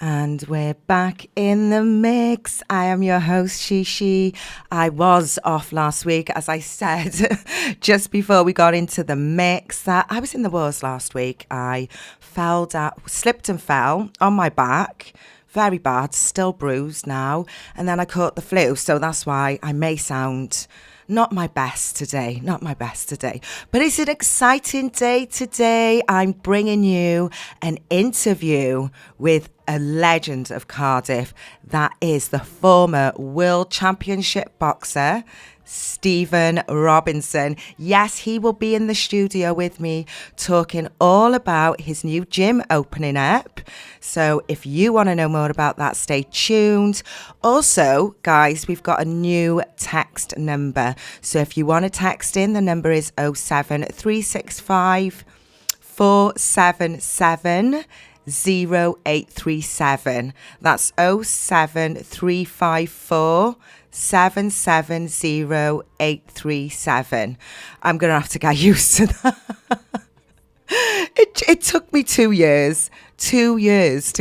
And we're back in the mix. I am your host, Shishi. I was off last week, as I said, just before we got into the mix. I was in the wars last week. I slipped and fell on my back. Very bad, still bruised now. And then I caught the flu, so that's why I may sound not my best today. But it's an exciting day today. I'm bringing you an interview with a legend of Cardiff. That is the former World Championship boxer, Stephen Robinson. Yes, he will be in the studio with me talking all about his new gym opening up. So if you want to know more about that, stay tuned. Also, guys, we've got a new text number. So if you want to text in, the number is 07365 477 0837. That's 07354 770837. I'm going to have to get used to that. It took me 2 years to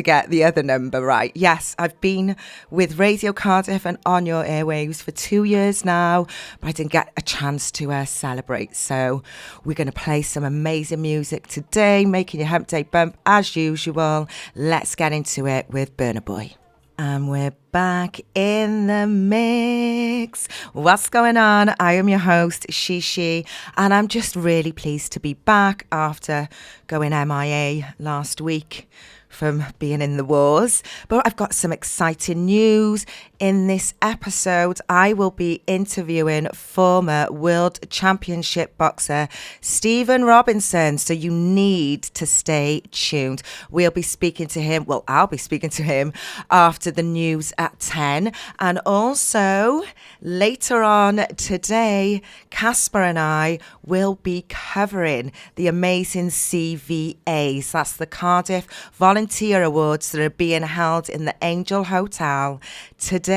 get the other number right. Yes, I've been with Radio Cardiff and on your airwaves for 2 years now, but I didn't get a chance to celebrate. So we're going to play some amazing music today, making your hump day bump as usual. Let's get into it with Burna Boy. And we're back in the mix. What's going on? I am your host, Shishi, and I'm just really pleased to be back after going MIA last week from being in the wars. But I've got some exciting news. In this episode, I will be interviewing former World Championship boxer Stephen Robinson. So you need to stay tuned. We'll be speaking to him. Well, I'll be speaking to him after the news at 10. And also later on today, Casper and I will be covering the amazing CVAs. That's the Cardiff Volunteer Awards that are being held in the Angel Hotel today.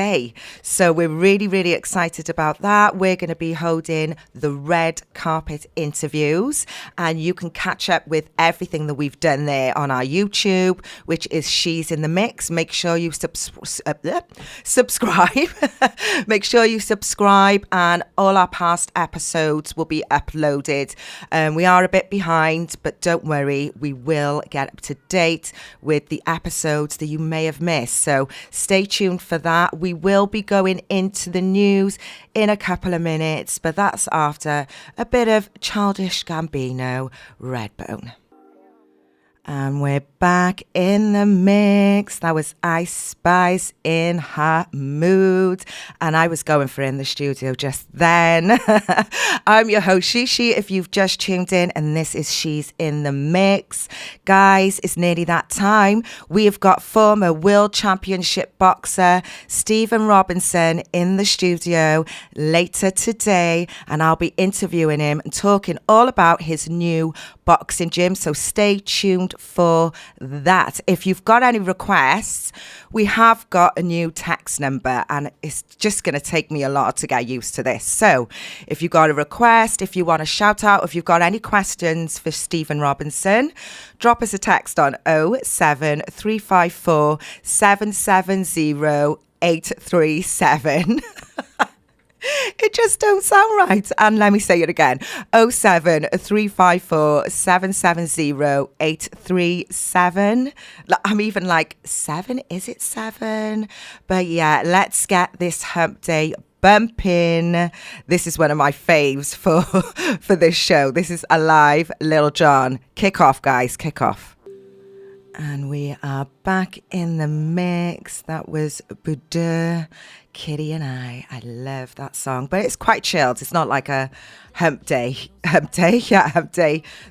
So we're really, really excited about that. We're going to be holding the red carpet interviews, and you can catch up with everything that we've done there on our YouTube, which is She's in the Mix. Make sure you subscribe. Make sure you subscribe, and all our past episodes will be uploaded. We are a bit behind, but don't worry, we will get up to date with the episodes that you may have missed. So stay tuned for that. We will be going into the news in a couple of minutes, but that's after a bit of Childish Gambino, Redbone. And we're back in the mix. That was Ice Spice in Her Mood. And I was going for it in the studio just then. I'm your host, Shishi, if you've just tuned in, and this is She's in the Mix. Guys, it's nearly that time. We have got former World Championship boxer Stephen Robinson in the studio later today, and I'll be interviewing him and talking all about his new boxing gym. So stay tuned for that. If you've got any requests, we have got a new text number, and it's just going to take me a lot to get used to this. So if you've got a request, if you want to shout out, if you've got any questions for Stephen Robinson, drop us a text on 07354 770 837. It just don't sound right. And let me say it again. 07354 770 837. I'm even like, 7? Is it 7? But yeah, let's get this hump day bumping. This is one of my faves for this show. This is Alive, Lil Jon. Kick off, guys. Kick off. And we are back in the mix. That was Buddha, Kitty and I love that song, but it's quite chilled. It's not like a hump day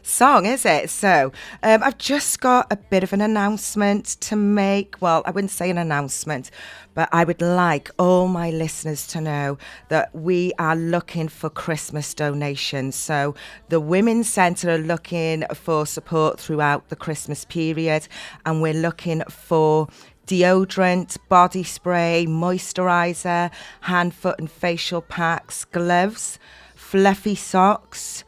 song, is it? So I've just got a bit of an announcement to make. Well, I wouldn't say an announcement, but I would like all my listeners to know that we are looking for Christmas donations. So the Women's Centre are looking for support throughout the Christmas period, and we're looking for deodorant, body spray, moisturiser, hand, foot and facial packs, gloves, fluffy socks,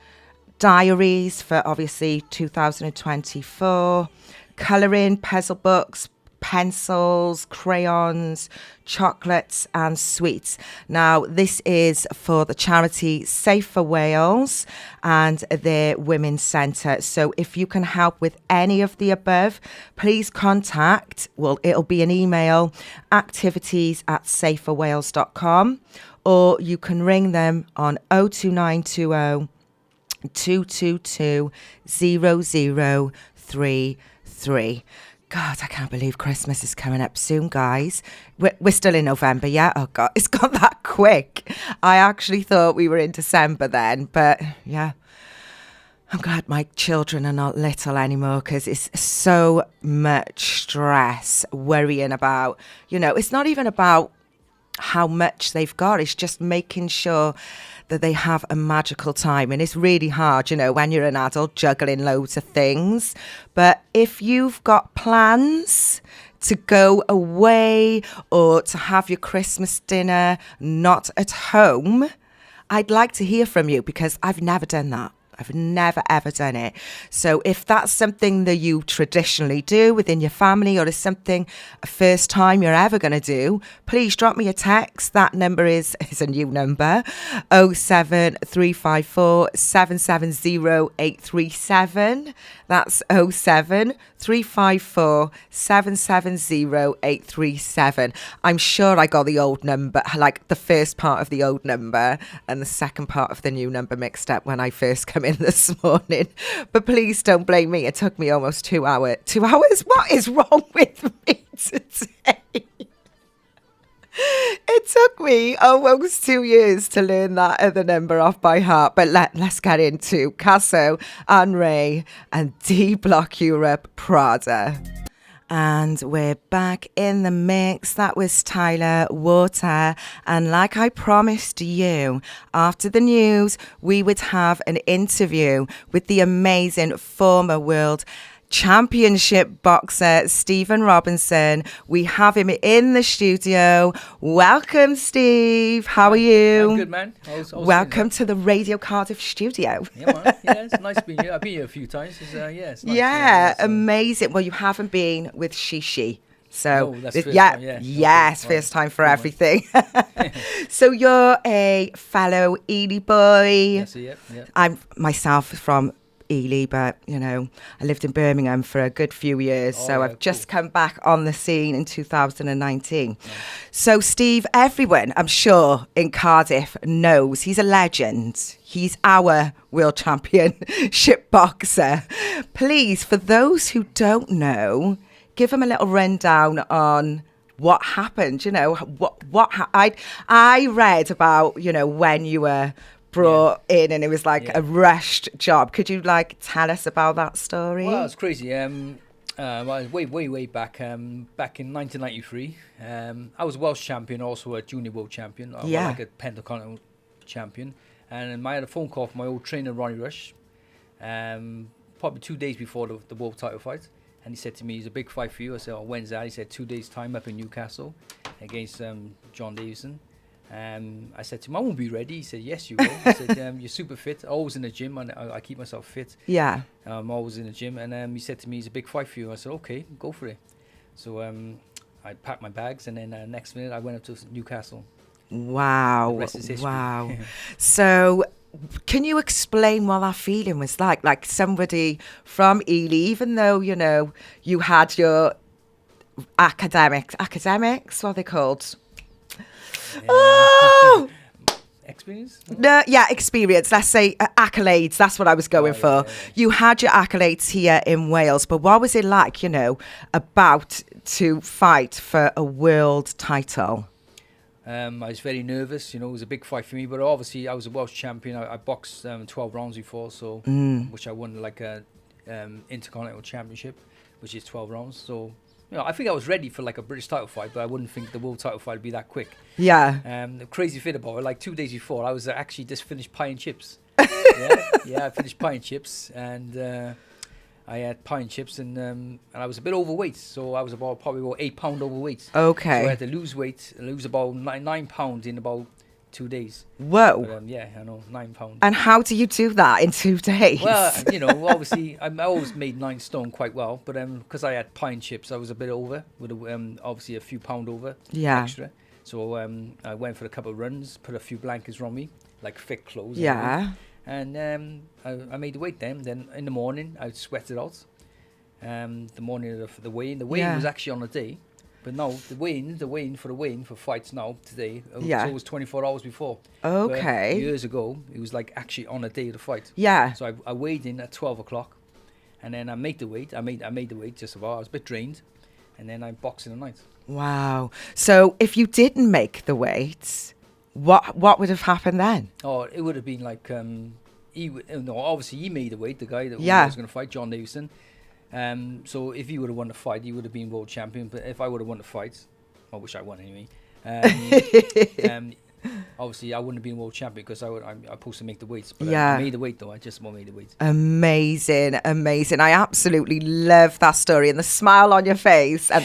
diaries for obviously 2024, colouring, puzzle books, pencils, crayons, chocolates and sweets. Now, this is for the charity Safe for Wales and their Women's Centre. So if you can help with any of the above, please contact, well, it'll be an email, activities@safeforwales.com, or you can ring them on 02920 222 0033. God, I can't believe Christmas is coming up soon, guys. We're still in November, yeah? Oh, God, it's gone that quick. I actually thought we were in December then, but yeah. I'm glad my children are not little anymore, because it's so much stress worrying about, it's not even about how much they've got. It's just making sure that they have a magical time. And it's really hard, when you're an adult juggling loads of things. But if you've got plans to go away or to have your Christmas dinner not at home, I'd like to hear from you, because I've never done that. I've never, ever done it. So if that's something that you traditionally do within your family, or is something a first time you're ever going to do, please drop me a text. That number is a new number, 07354 770 837. That's 07354 770 837. I'm sure I got the old number, like the first part of the old number and the second part of the new number mixed up when I first come in this morning. But please don't blame me. It took me almost 2 hours. 2 hours? What is wrong with me today? It took me almost 2 years to learn that other number off by heart. But let's get into Casso and Ray and D Block Europe Prada. And we're back in the mix. That was Tyler Water. And like I promised you, after the news, we would have an interview with the amazing former world championship boxer Stephen Robinson. We have him in the studio. Welcome, Steve. How are you? I'm good, man. Welcome to the Radio Cardiff studio. Yeah, man. Yeah, it's nice being here. I've been here a few times. It's nice. Yeah, amazing. Well, you haven't been with Shishi. So, that's first time, yes, first time for everything. So you're a fellow Ely boy. Yes, yeah. I'm myself from Ely, but I lived in Birmingham for a good few years, so I've just come back on the scene in 2019. Nice. So Steve, everyone I'm sure in Cardiff knows he's a legend. He's our world championship boxer. Please, for those who don't know, give him a little rundown on what happened. I read about when you were brought in and it was like a rushed job. Could you tell us about that story? Well, it's crazy. Well, way back in 1993. I was a Welsh champion, also a junior world champion, like a Pentacontinental champion. And I had a phone call from my old trainer Ronnie Rush, probably 2 days before the world title fight, and he said to me, "It's a big fight for you." I said, "Oh, when's that?" He said, 2 days time up in Newcastle against John Davison. I said to him, "I won't be ready." He said, "Yes, you will." I said, "You're super fit." Always in the gym, and I keep myself fit. Yeah. I'm always in the gym. And he said to me, "It's a big fight for you." I said, "Okay, go for it." So I packed my bags, and then next minute I went up to Newcastle. Wow. The rest is history. Wow. So can you explain what that feeling was like? Like somebody from Ely, even though, you had your academics, what are they called? Oh! Experience? No, experience. Let's say accolades. That's what I was going for. Yeah. You had your accolades here in Wales, but what was it like, about to fight for a world title? I was very nervous. It was a big fight for me, but obviously I was a Welsh champion. I boxed 12 rounds before, so which I won like a Intercontinental Championship, which is 12 rounds. So I think I was ready for like a British title fight, but I wouldn't think the world title fight would be that quick. Yeah. The crazy thing about it, like 2 days before, I was actually just finished pie and chips. I finished pie and chips, and I had pie and chips, and I was a bit overweight, so I was probably about 8 pounds overweight. Okay. So I had to lose weight, lose about 9 pounds in about 2 days. Whoa. But, yeah, I know, £9. And how do you do that in 2 days? Well, you know, obviously, I always made 9 stone quite well, but because I had pine chips, I was a bit over, with obviously a few pound over extra. So I went for a couple of runs, put a few blankets on me, like thick clothes. Yeah. And I made the weight then. Then in the morning, I sweat it out. The morning of the weigh-in. The weigh-in was actually on a day. But now, the weigh-in for fights now, today, so it was 24 hours before. Okay. But years ago, it was like actually on a day of the fight. Yeah. So I weighed in at 12 o'clock. And then I made the weight. I made the weight just about. I was a bit drained. And then I boxed in the night. Wow. So if you didn't make the weights, what would have happened then? Oh, it would have been like, obviously he made the weight, the guy that was going to fight, John Davison. So if he would have won the fight, he would have been world champion. But if I would have won the fight, I wish I won anyway. Obviously, I wouldn't have been world champion because I'm supposed to make the weights. But I made the weight though. I just about made the weight. Amazing. I absolutely love that story and the smile on your face, and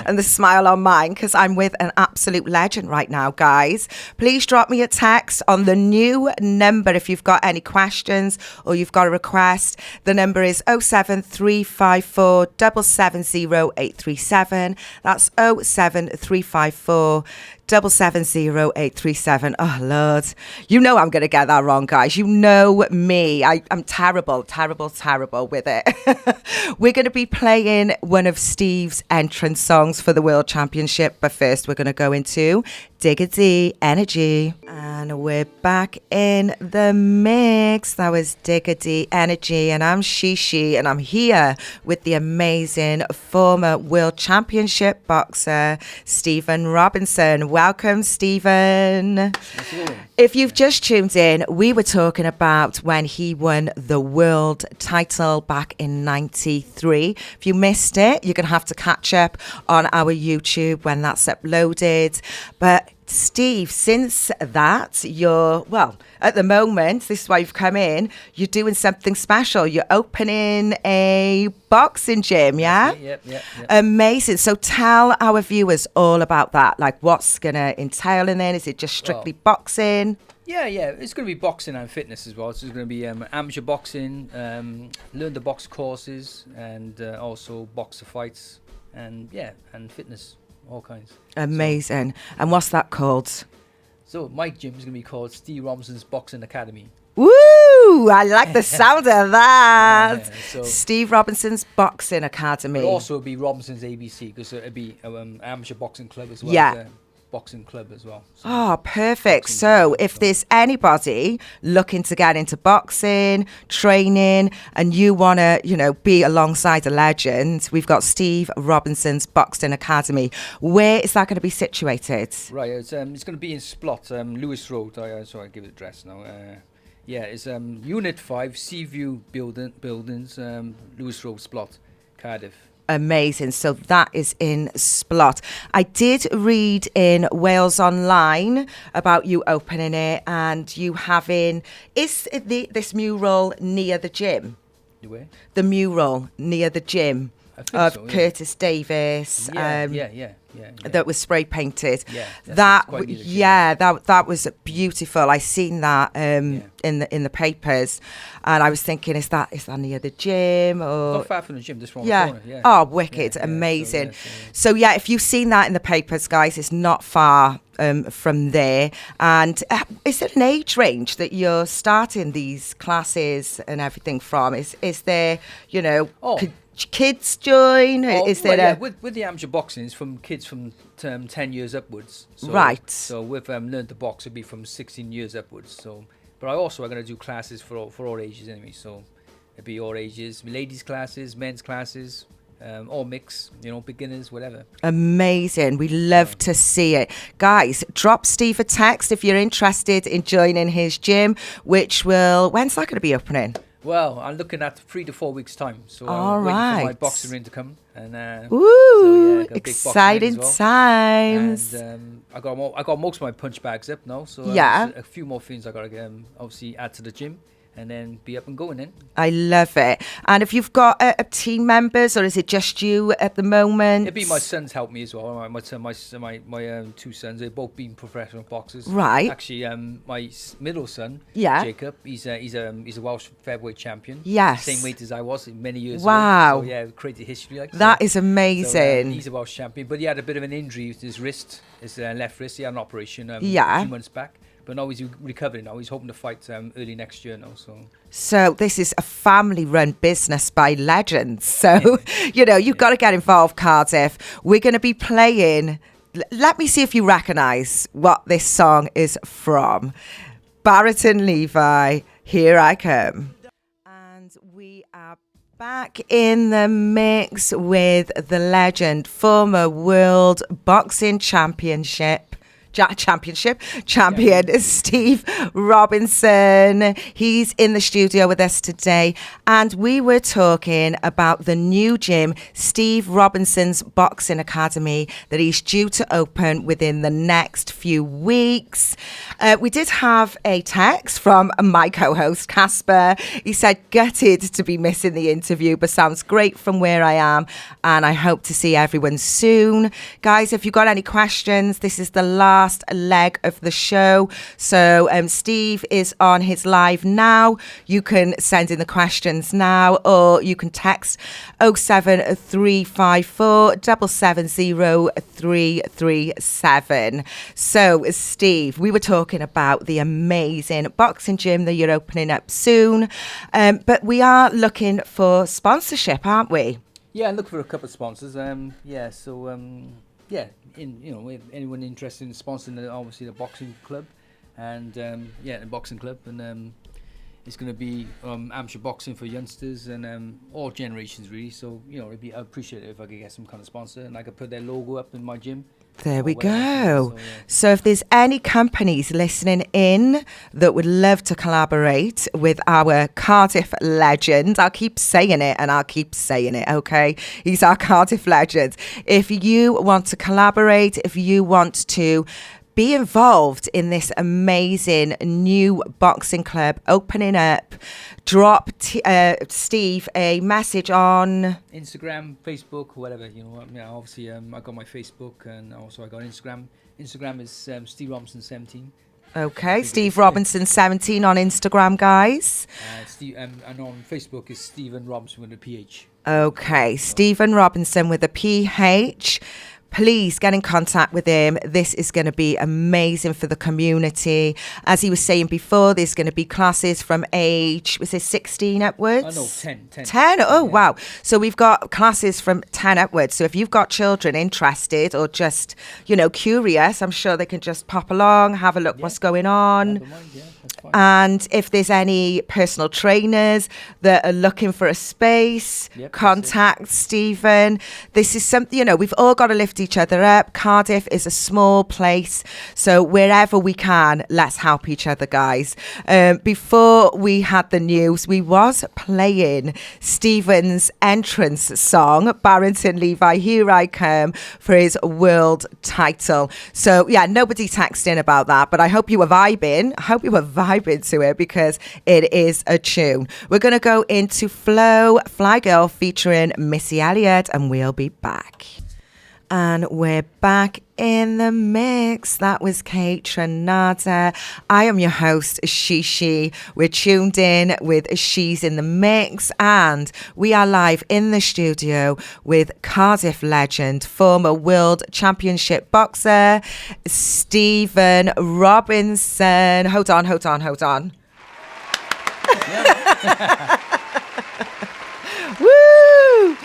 and the smile on mine, because I'm with an absolute legend right now, guys. Please drop me a text on the new number if you've got any questions or you've got a request. The number is 07354 770 837. That's 07354 770-837. Oh, Lord. You know I'm going to get that wrong, guys. You know me. I'm terrible with it. We're going to be playing one of Steve's entrance songs for the World Championship. But first, we're going to go into Diggity Energy. And we're back in the mix. That was Diggity Energy. And I'm Shishi. And I'm here with the amazing former World Championship boxer, Stephen Robinson. Welcome, Stephen. If you've just tuned in, we were talking about when he won the world title back in 93. If you missed it, you're going to have to catch up on our YouTube when that's uploaded. But Steve, since that, at the moment, this is why you've come in, you're doing something special. You're opening a boxing gym, yeah? Yep. Amazing. So tell our viewers all about that. Like, what's going to entail in there? Is it just strictly boxing? Yeah. It's going to be boxing and fitness as well. So it's going to be amateur boxing, learn the box courses, and also boxer fights, and fitness. All kinds. Amazing. And what's that called? So my gym is going to be called Steve Robinson's Boxing Academy. Woo! I like the sound of that. So Steve Robinson's Boxing Academy. It'll also be Robinson's ABC, because it'll be amateur boxing club as well. Yeah. Boxing club as well. So oh, perfect. So if there's anybody looking to get into boxing, training, and you want to, be alongside a legend, we've got Steve Robinson's Boxing Academy. Where is that going to be situated? Right, it's going to be in Splot, Lewis Road. So I give it address now. It's Unit 5, Seaview Buildings, Lewis Road, Splot, Cardiff. Amazing. So that is in Splot. I did read in Wales Online about you opening it and you having... Is this mural near the gym? Where? The mural near the gym of Curtis Davis. That was spray painted. That was beautiful. I seen that in the papers, and I was thinking, is that near the gym or not far from the gym? Just around the corner. Yeah. Oh, wicked, amazing. So if you've seen that in the papers, guys, it's not far from there. And is there an age range that you're starting these classes and everything from? Is there, kids join? Is there with the amateur boxing, it's from kids from 10 years upwards. So, right. So we've learned to box, it'll be from 16 years upwards. So, but I also are going to do classes for all ages anyway. So it'll be all ages, ladies classes, men's classes. All mix, beginners, whatever. Amazing. We love to see it. Guys, drop Steve a text if you're interested in joining his gym, when's that going to be opening? Well, I'm looking at 3 to 4 weeks' time. So I'm waiting for my boxing ring to come. And exciting times. And I got most of my punch bags up now. So a few more things I got to obviously add to the gym. and then be up and going then. I love it. And if you've got a team members, or is it just you at the moment? It'd be my sons help me as well. My two sons, they've both been professional boxers. Right. Actually, my middle son, Jacob, he's a Welsh featherweight champion. Yes. Same weight as I was many years ago. Wow. So yeah, created history like that. Is amazing. So, he's a Welsh champion, but he had a bit of an injury with his wrist, his left wrist. He had an operation a few months back. But now he's recovering now. He's hoping to fight early next year now. So this is a family-run business by legends. So, you've got to get involved, Cardiff. We're going to be playing... Let me see if you recognise what this song is from. Barrington Levi, Here I Come. And we are back in the mix with the legend, former World Boxing Champion, Steve Robinson. He's in the studio with us today, and we were talking about the new gym, Steve Robinson's Boxing Academy, that he's due to open within the next few weeks. We did have a text from my co-host Casper. He said, gutted to be missing the interview, but sounds great from where I am, and I hope to see everyone soon. Guys, if you've got any questions, this is the last leg of the show. So Steve is on his live now. You can send in the questions now, or you can text 07354 770 So Steve, we were talking about the amazing boxing gym that you're opening up soon, but we are looking for sponsorship, aren't we? Yeah, look for a couple of sponsors. Anyone interested in sponsoring obviously the boxing club, and the boxing club, and it's going to be amateur boxing for youngsters and all generations really. So I'd appreciate it if I could get some kind of sponsor and I could put their logo up in my gym. There we go. So if there's any companies listening in that would love to collaborate with our Cardiff legend, I'll keep saying it and I'll keep saying it, okay? He's our Cardiff legend. If you want to collaborate, if you want to be involved in this amazing new boxing club opening up, drop Steve a message on Instagram, Facebook, whatever. Obviously I got my Facebook, and also I got Instagram. Instagram is Steve Robinson 17. Okay, Steve Robinson 17 on Instagram, guys. And on Facebook is Stephen Robinson with a PH. Okay, Stephen Robinson with a PH. Please get in contact with him. This is going to be amazing for the community. As he was saying before, there's going to be classes from age, was it 16 upwards? Oh, no, 10. 10? Oh, yeah. Wow. So we've got classes from 10 upwards. So if you've got children interested or just, curious, I'm sure they can just pop along, have a look what's going on. And if there's any personal trainers that are looking for a space, contact Stephen. This is something, we've all got to lift each other up. Cardiff is a small place, so wherever we can, let's help each other, guys. Before we had the news, we was playing Stephen's entrance song, Barrington Levi, Here I Come, for his world title. So yeah, nobody texted in about that, but I hope you were vibing. I hope you were vibing to it, because it is a tune. We're going to go into Flow, Fly Girl featuring Missy Elliott, and we'll be back. And we're back in the mix. That was Kate Trinata. I am your host, Shishi. We're tuned in with She's in the Mix, and we are live in the studio with Cardiff legend, former World Championship boxer, Stephen Robinson. Hold on. Woo!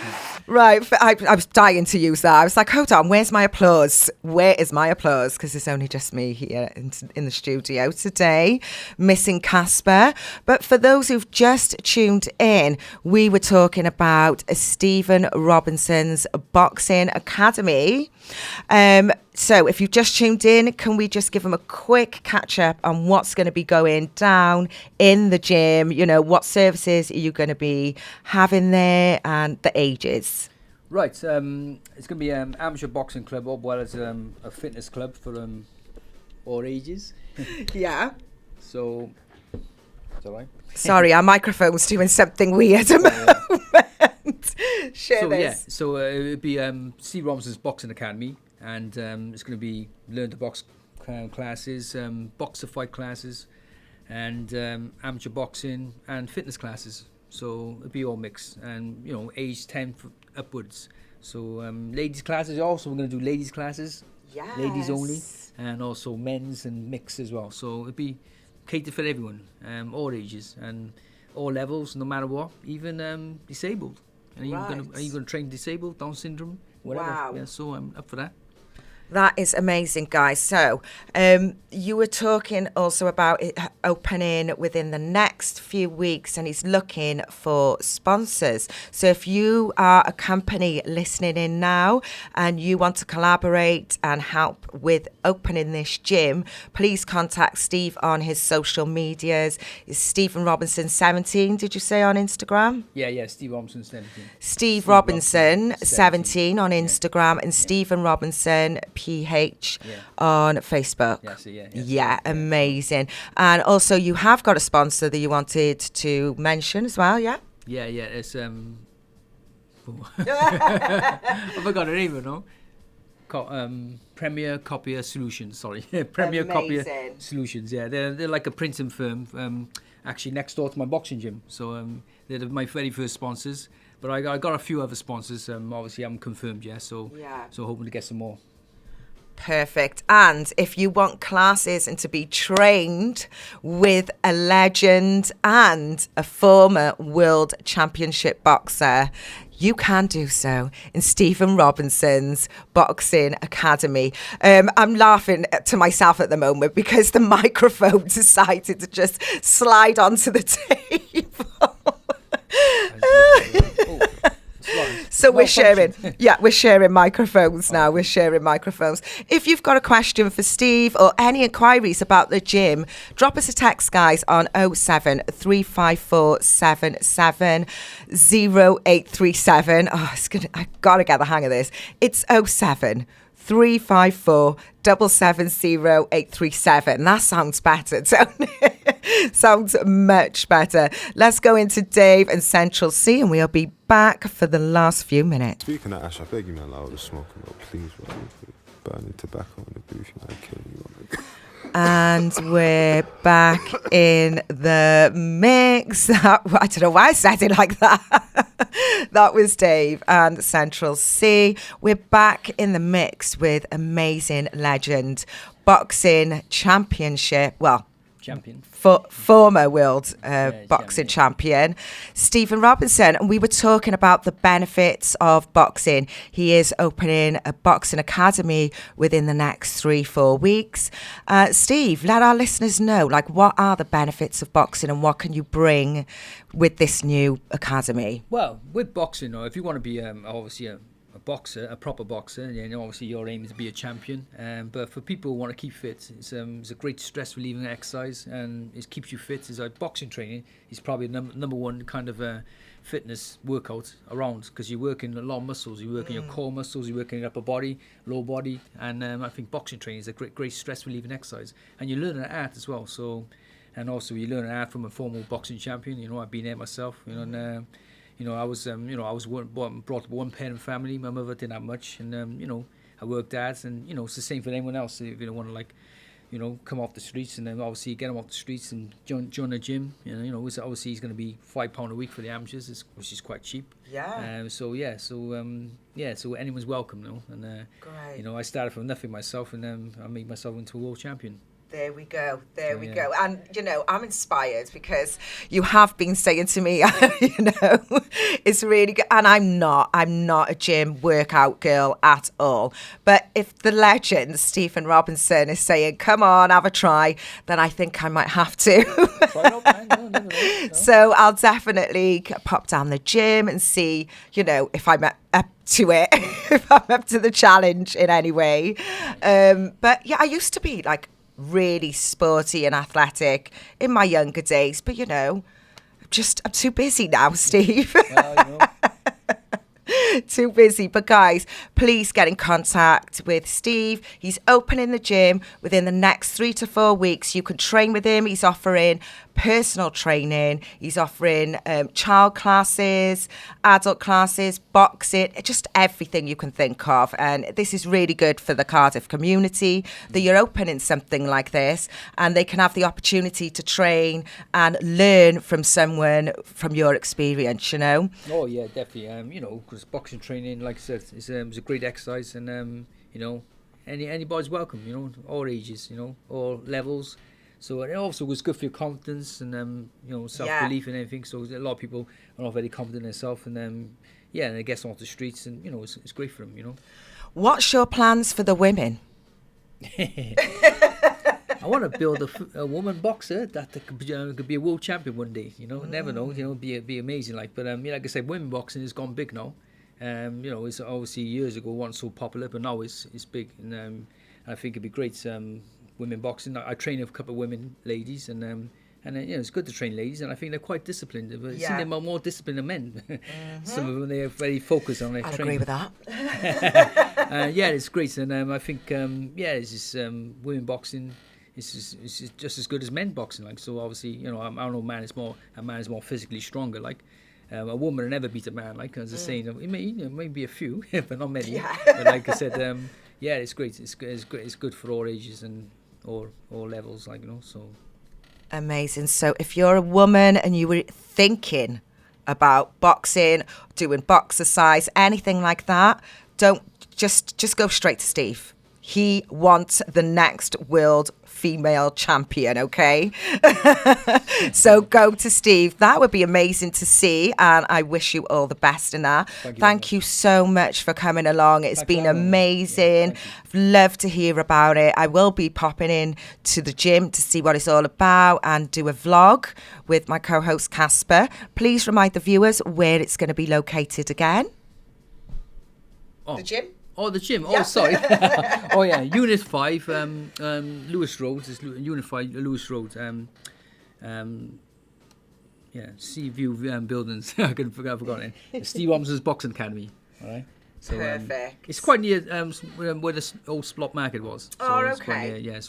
Right, I was dying to use that. I was like, hold on, where's my applause? Where is my applause? Because it's only just me here in the studio today, missing Casper. But for those who've just tuned in, we were talking about Stephen Robinson's Boxing Academy. So if you've just tuned in, can we just give them a quick catch up on what's going to be going down in the gym? What services are you going to be having there, and the ages? Right. It's going to be an amateur boxing club, as well as a fitness club for all ages. Yeah. So Is that right? Sorry, our microphone's doing something weird at the moment. Share this. So it'd be Steve Robinson's Boxing Academy, and it's going to be learn to box classes, boxer fight classes, and amateur boxing and fitness classes. So it'd be all mixed, and age 10 upwards. So ladies classes also, we're going to do ladies classes, ladies only, and also men's and mix as well. So it'd be catered for everyone, all ages and all levels, no matter what, even disabled. And are you going to train disabled, Down syndrome, whatever? Wow. Yeah, so I'm up for that. That is amazing, guys. So you were talking also about it opening within the next few weeks, and he's looking for sponsors. So if you are a company listening in now and you want to collaborate and help with opening this gym, please contact Steve on his social medias. It's Stephen Robinson 17, did you say, on Instagram? Yeah, Steve Robinson 17. Steve Robinson 17 on Instagram, and Stephen Robinson PH on Facebook. Yeah, amazing. And also, you have got a sponsor that you wanted to mention as well, yeah? Yeah, it's I forgot her name, no? Premier Copier Solutions, sorry. Premier Copier Solutions, yeah. They're like a printing firm, actually next door to my boxing gym. So they're my very first sponsors. But I got a few other sponsors, obviously I haven't confirmed yet, so hoping to get some more. Perfect. And if you want classes and to be trained with a legend and a former world championship boxer, you can do so in Stephen Robinson's Boxing Academy. I'm laughing to myself at the moment because the microphone decided to just slide onto the table. So we're sharing microphones now. We're sharing microphones. If you've got a question for Steve or any inquiries about the gym, drop us a text, guys, on 07 354 77 0837. I've got to get the hang of this. It's 07 354 770 That sounds better, don't it? Sounds much better. Let's go into Dave and Central C, and we'll be back for the last few minutes. Speaking of Ash, I beg you, man, I would smoke a lot, please, bro. Burning tobacco in the booth, you know, killing you. And we're back in the mix. I don't know why I said it like that. That was Dave and Central C. We're back in the mix with amazing legend, boxing championship. Well, champion. Former world boxing champion, Stephen Robinson. And we were talking about the benefits of boxing. He is opening a boxing academy within the next 3-4 weeks. Steve, let our listeners know, like, what are the benefits of boxing and what can you bring with this new academy? Well, with boxing, if you want to be obviously a boxer, a proper boxer, and obviously your aim is to be a champion. But for people who want to keep fit, it's a great stress relieving exercise, and it keeps you fit. It's like boxing training is probably number one kind of fitness workout around, because you're working a lot of muscles. You're working your core muscles, you're working your upper body, lower body, and I think boxing training is a great stress relieving exercise, and you learn an art as well. So, and also you learn an art from a former boxing champion. I've been there myself. And I was brought up one parent family. My mother didn't have much, and I worked hard, and it's the same for anyone else. If you don't want to come off the streets, and then obviously get them off the streets and join a gym. Obviously he's going to be £5 a week for the amateurs, which is quite cheap. Yeah. So anyone's welcome, and great. I started from nothing myself, and then I made myself into a world champion. There we go. We go. And, I'm inspired because you have been saying to me, it's really good. And I'm not a gym workout girl at all. But if the legend, Stephen Robinson, is saying, come on, have a try, then I think I might have to. Try it out, man. No. So I'll definitely pop down the gym and see, if I'm up to it, if I'm up to the challenge in any way. But yeah, I used to be like really sporty and athletic in my younger days, but I'm too busy now, Steve. Too busy. But guys, please get in contact with Steve. He's opening the gym within the next 3 to 4 weeks. You can train with him. He's offering personal training. He's offering child classes, adult classes, boxing, just everything you can think of. And this is really good for the Cardiff community that you're opening something like this and they can have the opportunity to train and learn from someone from your experience, you know? Oh, yeah, definitely. Because boxing training, like I said, is a great exercise and, anybody's welcome, all ages, all levels. So it also was good for your confidence and, self-belief and everything. So a lot of people are not very confident in themselves and, and it gets onto the streets and, it's great for them, What's your plans for the women? I want to build a woman boxer that could be a world champion one day. Never know. Be amazing. But like I said, women boxing has gone big now. It's obviously years ago wasn't so popular, but now it's big, and I think it'd be great. Women boxing. I train a couple of women ladies, and it's good to train ladies, and I think they're quite disciplined. I've seen them are more disciplined than men. Some of them they are very focused on their training. I agree with that. It's great, and I think it's just women boxing. It's just as good as men boxing. So obviously, I know a man is more physically stronger. A woman will never beat a man. As I was saying, it may be a few, but not many. Yeah. But like I said, it's great. It's good for all ages and all levels. So. Amazing. So if you're a woman and you were thinking about boxing, doing boxercise, anything like that, don't just go straight to Steve. He wants the next world female champion, okay? So go to Steve. That would be amazing to see, and I wish you all the best in that. Thank you so much for coming along. It's been amazing. Love to hear about it. I will be popping in to the gym to see what it's all about and do a vlog with my co-host Casper. Please remind the viewers where it's going to be located again. The gym? Oh, the gym. Oh, sorry. Oh, yeah. Unit 5, Lewis Road. It's Unit 5, Lewis Road. Sea View Buildings. I forgot it. Steve Robinson's Boxing Academy. All right. So, Perfect. It's quite near where the old Splot Market was. So okay.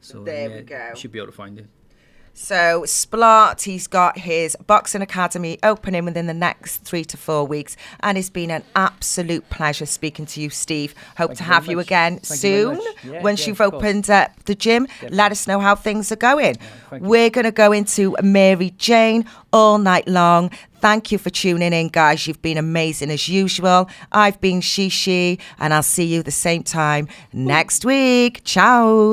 So there we go. You should be able to find it. So Splot, he's got his boxing academy opening within the next 3 to 4 weeks, and it's been an absolute pleasure speaking to you, Steve. Hope to have you again soon. Once you've opened up the gym, let us know how things are going. We're going to go into Mary Jane all night long. Thank you for tuning in, guys. You've been amazing as usual. I've been Shishi, and I'll see you the same time next week. Ciao.